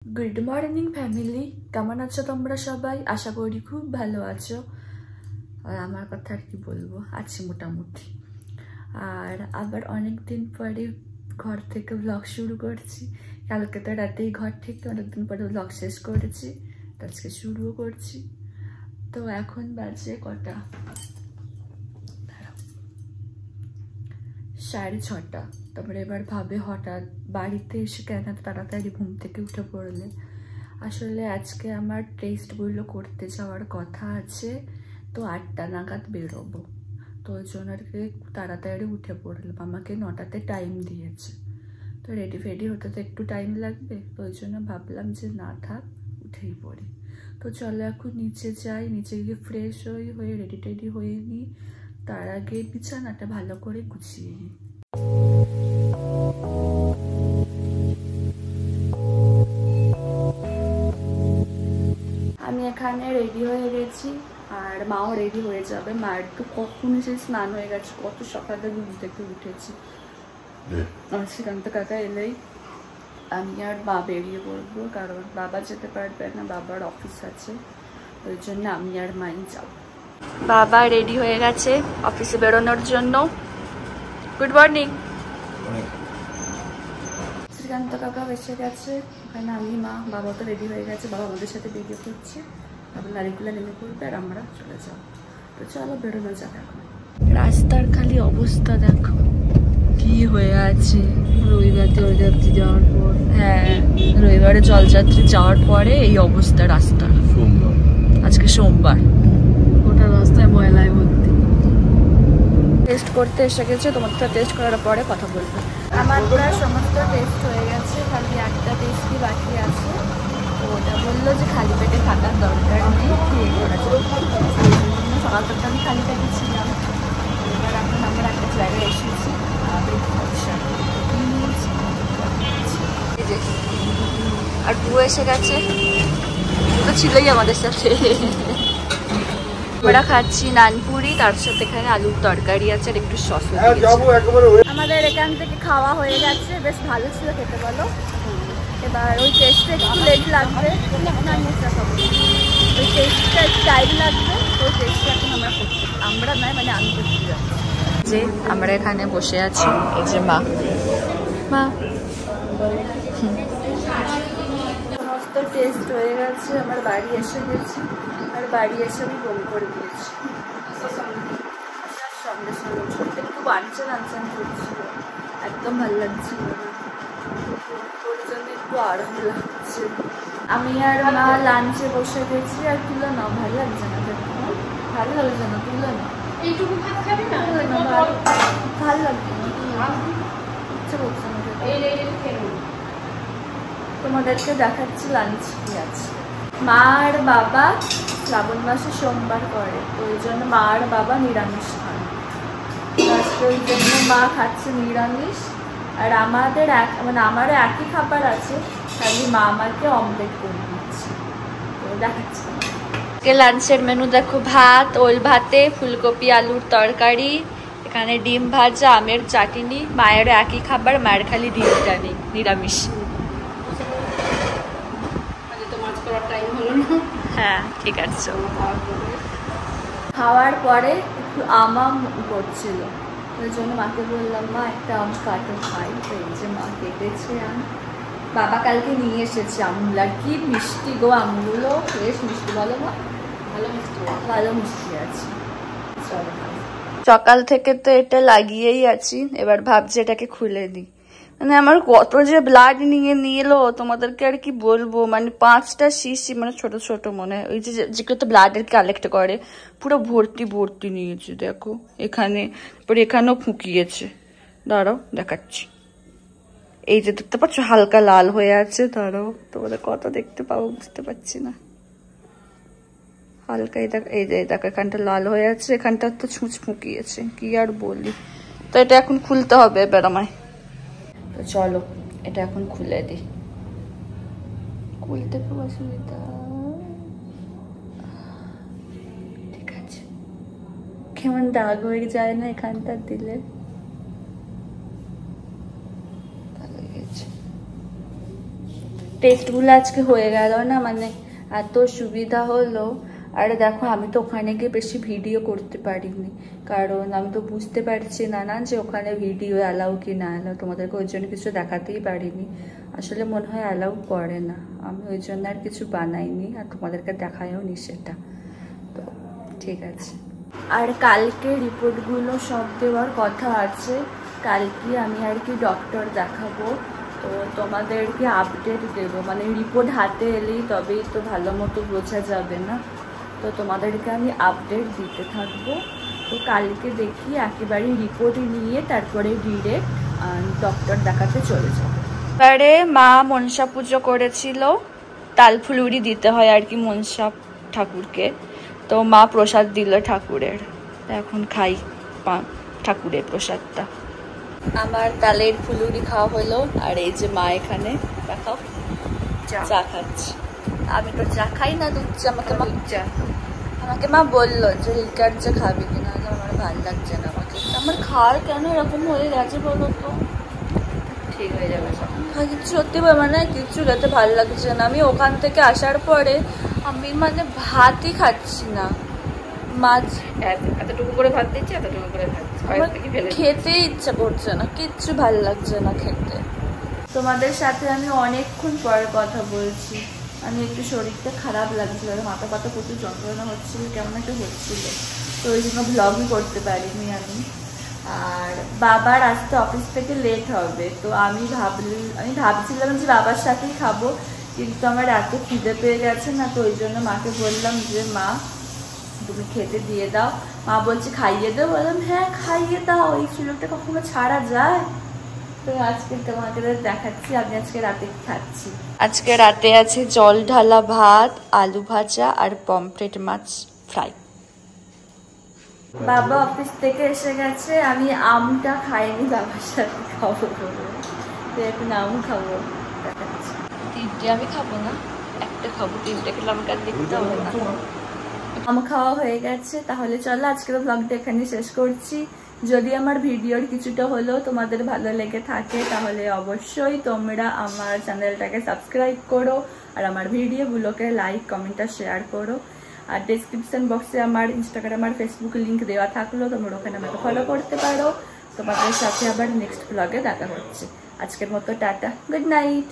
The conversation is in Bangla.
গুড মর্নিং ফ্যামিলি, কেমন আছো তোমরা সবাই? আশা করি খুব ভালো আছো। আর আমার কথা আর কি বলবো, আছি মোটামুটি। আর আবার অনেক দিন পরে ঘর থেকে ব্লগ শুরু করছি। কালকে তো রাতেই ঘর থেকে অনেকদিন পরে ব্লগ শেষ করেছি, আজকে শুরুও করছি। তো এখন বাজে কটা, 6:30। তারপরে এবার ভাবে হঠাৎ বাড়িতে এসে কেন তাড়াতাড়ি ঘুম থেকে উঠে পড়লে। আসলে আজকে আমার টেস্টগুলো করতে যাওয়ার কথা আছে, তো 8টা নাগাদ বেরোবো। তো ওই জন্য আর কি তাড়াতাড়ি উঠে পড়লাম। আমাকে 9টাতে টাইম দিয়েছে, তো রেডি ফেডি হতে তো একটু টাইম লাগবে। তো ওই জন্য ভাবলাম যে না থাক, উঠেই পড়ি। তো চলো এখন নিচে যাই, নিচে গিয়ে ফ্রেশ হয়ে রেডি টেডি হয়ে নিই। তার আগে বিছানাটা ভালো করে গুছিয়ে নিই। আমি এখানে রেডি হয়ে গেছি, আর মাও রেডি হয়ে যাবে। মায়ের তো কখন এসে স্নান হয়ে গেছে, কত সকালে ঘুম থেকে উঠেছি। আর শ্রীকান্ত কাকা এলেই আমি আর মা বেরিয়ে পড়বো, কারণ বাবা যেতে পারবে না, বাবার অফিস আছে। ওই জন্য আমি আর মাই যাবো। বাবা রেডি হয়ে গেছে অফিসে বেরোনোর জন্য। Good morning. শ্রীকান্ত কাকা এসে গেছে, ওখানে আমি মা, বাবা তো রেডি হয়ে গেছে। বাবা আমাদের সাথে বেরিয়ে পড়ছে, তারপর নারীগুলো নেমে পড়বে আর আমরা চলে যাবো। তো চলো বেরোনো যাক এখন। রাস্তার খালি অবস্থা দেখো কি হয়ে আছে। রবিবার জলযাত্রী যাওয়ার পর, হ্যাঁ রবিবারে জলযাত্রী যাওয়ার পরে এই অবস্থা রাস্তা। আজকে সোমবার, গোটা রাস্তায় ময়লায় ভর্তি। টেস্ট করতে এসে গেছে, তোমাদের টেস্ট করার পরে কথা বলবো। আমার প্রায় সমস্ত টেস্ট হয়ে গেছে, খালি একটা টেস্টই বাকি আছে। তো ওটা বললো যে খালি পেটে থাকার দরকার নেই, খেয়ে করা যাবে। সকাল থেকে আমি খালি পেটে ছিলাম। এবার এখন আমরা একটা জায়গায় এসেছি, আর বুয়া এসে গেছে, তো ছিলই আমাদের সাথে। আমরা খাচ্ছি নানপুরি, তার সাথে এখানে আলুর তরকারি আছে আর একটু সস। আমাদের এখান থেকে খাওয়া হয়ে গেছে, বেশ ভালো ছিল খেতে বলো। এবার ওই টেস্টটা একটু লেট লাগবে, ওই টেস্টটা একটু টাইম লাগবে। ওই টেস্টটা এখন আমরা নয়, মানে আমি করতে যাচ্ছি। যে আমরা এখানে বসে আছি, এই যে মা সমস্ত টেস্ট হয়ে গেছে। আমার বাড়ি এসে গেছি, আর বাড়ি এসে আমি বমি করে দিয়েছি। সঙ্গে সঙ্গে ছোটটা একটু আনচান করছিল, একদম ভালো লাগছিল না। ওর জন্য একটু আরাম লাগছে। আমি আর মা লাঞ্চে বসে গেছি। আর তুলো না, ভালো লাগছে না, ভালো লাগছে না, তুলো না, এইটুকু ভাত খাবি না, ভালো লাগছে না, ইচ্ছা করছে না। তোমাদেরকে দেখাচ্ছি লাঞ্চ কি আছে। মা আর বাবা শ্রাবণ মাসে সোমবার করে, তো ওই জন্য মা আর বাবা নিরামিষ খান। ওই জন্য মা খাচ্ছে নিরামিষ, আর আমাদের মানে আমারও একই খাবার আছে, খালি মা আমাকে অমলেট করে দিচ্ছে। তো দেখাচ্ছি লাঞ্চের মেনু দেখো, ভাত, ওল ভাতে ফুলকপি আলুর তরকারি, এখানে ডিম ভাজা, আমের চাটনি। মায়েরও একই খাবার, মায়ের খালি ডিমটা নেই, নিরামিষ। হ্যাঁ ঠিক আছে। খাওয়ার পরে একটু আম করছিল, ওই জন্য মাকে বললাম মা একটা আম কাটো খাই। তো এই যে মা কেটেছে আম, বাবা কালকে নিয়ে এসেছে আমগুলা। কি মিষ্টি গো আমগুলো, বেশ মিষ্টি। বলো মা, ভালো মিষ্টি আছে। সকাল থেকে তো এটা লাগিয়েই আছি, এবার ভাবছি এটাকে খুলে দিই। মানে আমার কত যে ব্লাড নিয়ে এলো, তোমাদেরকে আর কি বলবো। মানে 5টা শিশি, মানে ছোট ছোট মনে হয়, ওই যেগুলো ব্লাডের কালেক্ট করে, পুরো ভর্তি নিয়েছে দেখো এখানে। পরে এখানেও ফুকিয়েছে, দাঁড়াও দেখাচ্ছি। এই যে দেখতে পাচ্ছ হালকা লাল হয়ে আছে, দাঁড়াও তোমাদের কত দেখতে পাবো বুঝতে পারছি না। হালকা এই যে দেখো এখানটা লাল হয়ে আছে, এখানটা তো ছুঁচ ফুকিয়েছে, কি আর বলি। তো এটা এখন খুলতে হবে এবার আমায়। তো চলো এটা এখন খুলে দিই। খুলতে খুব অসুবিধা, ঠিক আছে। কেমন দাগ হয়ে যায় না এখানটা দিলে, ভালো হয়ে গেছে। টেস্টগুলো আজকে হয়ে গেল না, মানে এত সুবিধা হলো। আর দেখো আমি তো ওখানে গিয়ে বেশি ভিডিও করতে পারিনি, কারণ আমি তো বুঝতে পারছি না যে ওখানে ভিডিও অ্যালাউ কি না অ্যালাউ, তোমাদেরকে ওই জন্য কিছু দেখাতেই পারিনি। আসলে মনে হয় অ্যালাউ করে না, আমি ওই জন্য আর কিছু বানাইনি আর তোমাদেরকে দেখায়ও নি সেটা। তো ঠিক আছে। আর কালকে রিপোর্টগুলো সব দেওয়ার কথা আছে, কালকে আমি আর কি ডক্টর দেখাবো, তো তোমাদেরকে আপডেট দেবো, মানে রিপোর্ট হাতে এলেই তবেই তো ভালো মতো বোঝা যাবে না, তো তোমাদেরকে আমি আপডেট দিতে থাকবো। তো কালকে দেখি একেবারে রিপোর্ট নিয়ে তারপরে ডিরেক্ট ডক্টর দেখাতে চলে যাবো। এবারে মা মনসা পুজো করেছিল, তালফুলুরি দিতে হয় আর কি মনসা ঠাকুরকে, তো মা প্রসাদ দিল ঠাকুরের, এখন খাই ঠাকুরের প্রসাদটা। আমার তালের ফুলুরি খাওয়া হলো, আর এই যে মা এখানে দেখাও চা খাচ্ছি। আমি তো চা খাই না, দুধ চা। আমাকে মা বললো যে লিকার চা খাবি কিনা, আমার ভালো লাগছে না, আমার খাওয়ার কেন এরকম হয়ে গেছে বলো তো, ঠিক হয়ে যাবে সব। কিছু সত্যি মানে কিছু খেতে ভালো লাগছে না। আমি ওখান থেকে আসার পরে আমি মানে ভাতই খাচ্ছি না, মাছ এতটুকু করে ভাত দিচ্ছি, এতটুকু করে খেতে ইচ্ছা করছে না, কিচ্ছু ভালো লাগছে না খেতে। তোমাদের সাথে আমি অনেকক্ষণ পরে কথা বলছি, আমি একটু শরীরটা খারাপ লাগছিল, মাথা ব্যথা প্রচুর যন্ত্রণা হচ্ছিল, কেমন একটা হচ্ছিল, তো ওই জন্য ব্লগই করতে পারিনি আমি। আর বাবার আসতে অফিস থেকে লেট হবে, তো আমি ভাবছিলাম যে বাবার সাথেই খাবো, কিন্তু আমার এত খিদে পেয়ে গেছে না, তো ওই জন্য মাকে বললাম যে মা তুমি খেতে দিয়ে দাও। মা বলছে খাইয়ে দাও, বললাম হ্যাঁ খাইয়ে দাও, এই সুযোগটা কখনো ছাড়া যায়। তো আজকে তোমাকে দেখাচ্ছি আমি আজকে রাতে খাচ্ছি। আজকে রাতে আছে জল ঢালা ভাত, আলু ভাজা আর পমফ্রেট মাছ ফ্রাই। বাবা অফিস থেকে এসে গেছে, আমি আমটা খাইনি, বাবার সাথে খাবো বলে, তো এখন আম খাবো। দেখাচ্ছি। তিনটে আমি খাবো না, একটা খাবো, তিনটে খেলে আমাকে আর দেখতে হবে না। আম খাওয়া হয়ে গেছে, তাহলে চলো আজকের ব্লগটা এখানে শেষ করছি। যদি আমার ভিডিওর কিছুটা হলেও তোমাদের ভালো লেগে থাকে তাহলে অবশ্যই তোমরা আমার চ্যানেলটাকে সাবস্ক্রাইব করো, আর আমার ভিডিওগুলোকে লাইক কমেন্ট আর শেয়ার করো। আর ডেসক্রিপশন বক্সে আমার ইনস্টাগ্রাম আর ফেসবুক লিঙ্ক দেওয়া থাকলো, তোমরা ওখানে আমাকে ফলো করতে পারো। তোমাদের সাথে আবার নেক্সট ব্লগে দেখা হচ্ছে। আজকের মতো টাটা, গুড নাইট।